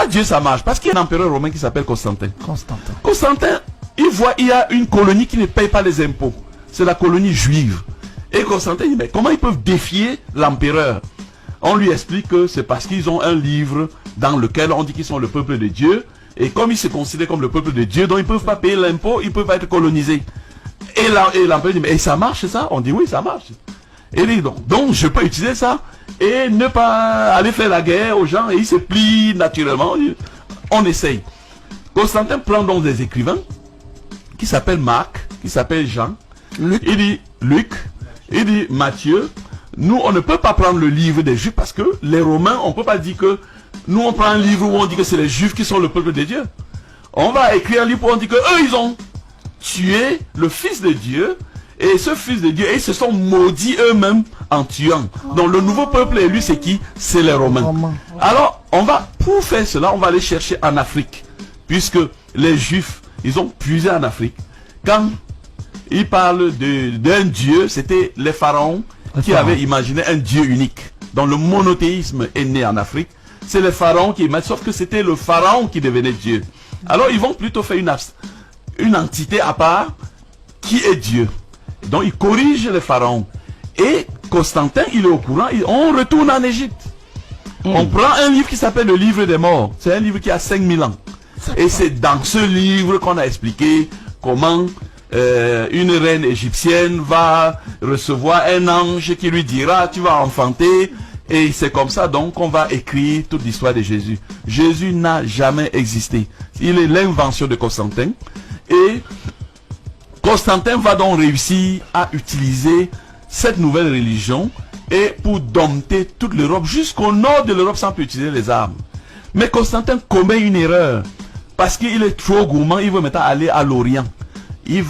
pourquoi Dieu ça marche? Parce qu'il y a un empereur romain qui s'appelle Constantin. Constantin, il voit, il y a une colonie qui ne paye pas les impôts. C'est la colonie juive. Et Constantin dit, mais comment ils peuvent défier l'empereur? On lui explique que c'est parce qu'ils ont un livre dans lequel on dit qu'ils sont le peuple de Dieu. Et comme ils se considèrent comme le peuple de Dieu, donc ils ne peuvent pas payer l'impôt, ils ne peuvent pas être colonisés. Et l'empereur dit, mais ça marche ça? On dit, oui, ça marche. Et il dit, donc je peux utiliser ça et ne pas aller faire la guerre aux gens. Et il se plie naturellement. On essaye. Constantin prend donc des écrivains qui s'appellent Marc, qui s'appellent Jean. Il dit Luc, il dit Matthieu. Nous, on ne peut pas prendre le livre des Juifs parce que les Romains, on ne peut pas dire que nous, on prend un livre où on dit que c'est les Juifs qui sont le peuple de Dieu. On va écrire un livre où on dit que eux, ils ont tué le Fils de Dieu. Et ce Fils de Dieu, ils se sont maudits eux-mêmes en tuant. Donc le nouveau peuple élu, c'est qui? C'est les Romains. Alors, pour faire cela, on va aller chercher en Afrique. Puisque les Juifs, ils ont puisé en Afrique. Quand ils parlent d'un Dieu, c'était les pharaons qui avaient imaginé un Dieu unique. Donc le monothéisme est né en Afrique. C'est les pharaons qui imaginent, sauf que c'était le pharaon qui devenait Dieu. Alors ils vont plutôt faire une entité à part qui est Dieu. Donc il corrige les pharaons. Et Constantin, il est au courant, on retourne en Égypte. On prend un livre qui s'appelle le livre des morts. C'est un livre qui a 5000 ans. Et c'est dans ce livre qu'on a expliqué comment une reine égyptienne va recevoir un ange qui lui dira, tu vas enfanter. Et c'est comme ça donc qu'on va écrire toute l'histoire de Jésus. Jésus n'a jamais existé. Il est l'invention de Constantin. Et Constantin va donc réussir à utiliser cette nouvelle religion et pour dompter toute l'Europe jusqu'au nord de l'Europe sans plus utiliser les armes. Mais Constantin commet une erreur parce qu'il est trop gourmand. Il veut maintenant aller à l'Orient. Il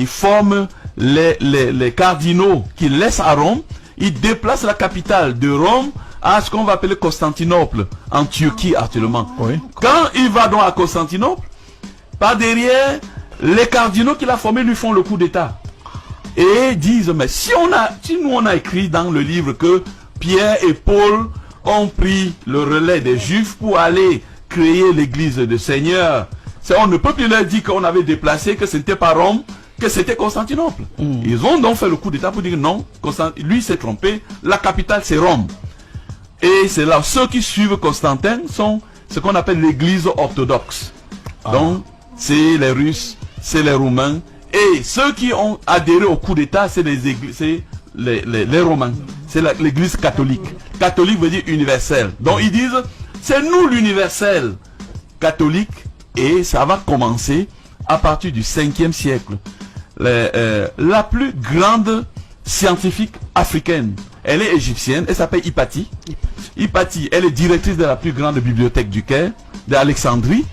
forme les cardinaux qu'il laisse à Rome. Il déplace la capitale de Rome à ce qu'on va appeler Constantinople, en Turquie actuellement. Oui. Quand il va donc à Constantinople, par derrière, les cardinaux qu'il a formés lui font le coup d'état. Et disent, mais si nous on a écrit dans le livre que Pierre et Paul ont pris le relais des Juifs pour aller créer l'église du Seigneur, on ne peut plus leur dire qu'on avait déplacé, que ce n'était pas Rome, que c'était Constantinople. Ils ont donc fait le coup d'état pour dire non, lui s'est trompé, la capitale c'est Rome. Et c'est là, ceux qui suivent Constantin sont ce qu'on appelle l'église orthodoxe. Donc, c'est les Russes, c'est les Roumains, et ceux qui ont adhéré au coup d'état, c'est les Romains. C'est l'église catholique. Catholique veut dire universel. Donc ils disent, c'est nous l'universel catholique, et ça va commencer à partir du 5e siècle. La plus grande scientifique africaine, elle est égyptienne, elle s'appelle Hypatie. Hypatie, elle est directrice de la plus grande bibliothèque du Caire, d'Alexandrie.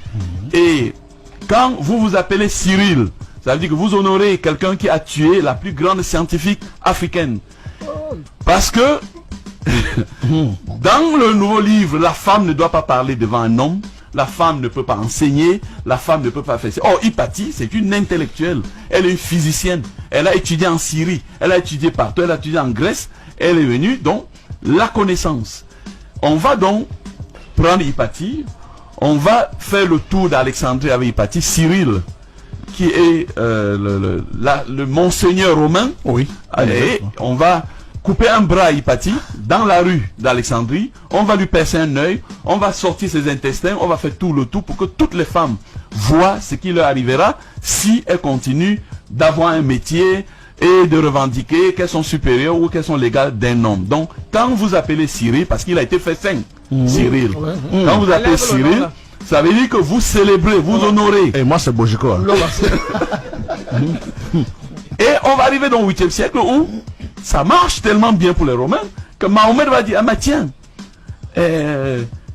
Et quand vous vous appelez Cyril, ça veut dire que vous honorez quelqu'un qui a tué la plus grande scientifique africaine. Parce que dans le nouveau livre, la femme ne doit pas parler devant un homme, la femme ne peut pas enseigner, la femme ne peut pas faire ça. Or, Hypatie, c'est une intellectuelle, elle est une physicienne, elle a étudié en Syrie, elle a étudié partout, elle a étudié en Grèce, elle est venue, donc, la connaissance. On va donc prendre Hypatie, on va faire le tour d'Alexandrie avec Hypatie, Cyril, qui est le monseigneur romain. Oui. Et on va couper un bras à Hypatie dans la rue d'Alexandrie, on va lui percer un œil, on va sortir ses intestins, on va faire tout le tout pour que toutes les femmes voient ce qui leur arrivera si elles continuent d'avoir un métier et de revendiquer qu'elles sont supérieures ou qu'elles sont légales d'un homme. Donc, quand vous appelez Cyril, parce qu'il a été fait saint, Cyril, quand vous appelez Cyril, ça veut dire que vous célébrez, vous honorez. Et moi, c'est Bojiko. Et on va arriver dans le 8e siècle où ça marche tellement bien pour les Romains que Mahomet va dire, ah mais tiens,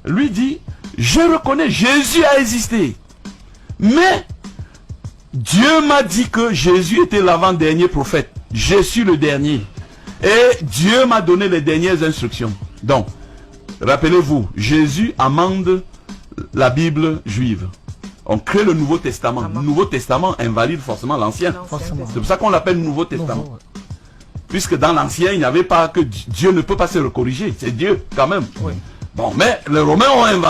lui dit, je reconnais, Jésus a existé. Mais Dieu m'a dit que Jésus était l'avant-dernier prophète. Je suis le dernier. Et Dieu m'a donné les dernières instructions. Donc, rappelez-vous, Jésus amende la Bible juive. On crée le Nouveau Testament. Le Nouveau Testament invalide forcément l'Ancien. C'est pour ça qu'on l'appelle Nouveau Testament. Puisque dans l'Ancien, il n'y avait pas que Dieu ne peut pas se recorriger. C'est Dieu quand même. Oui. Bon, mais les Romains ont inventé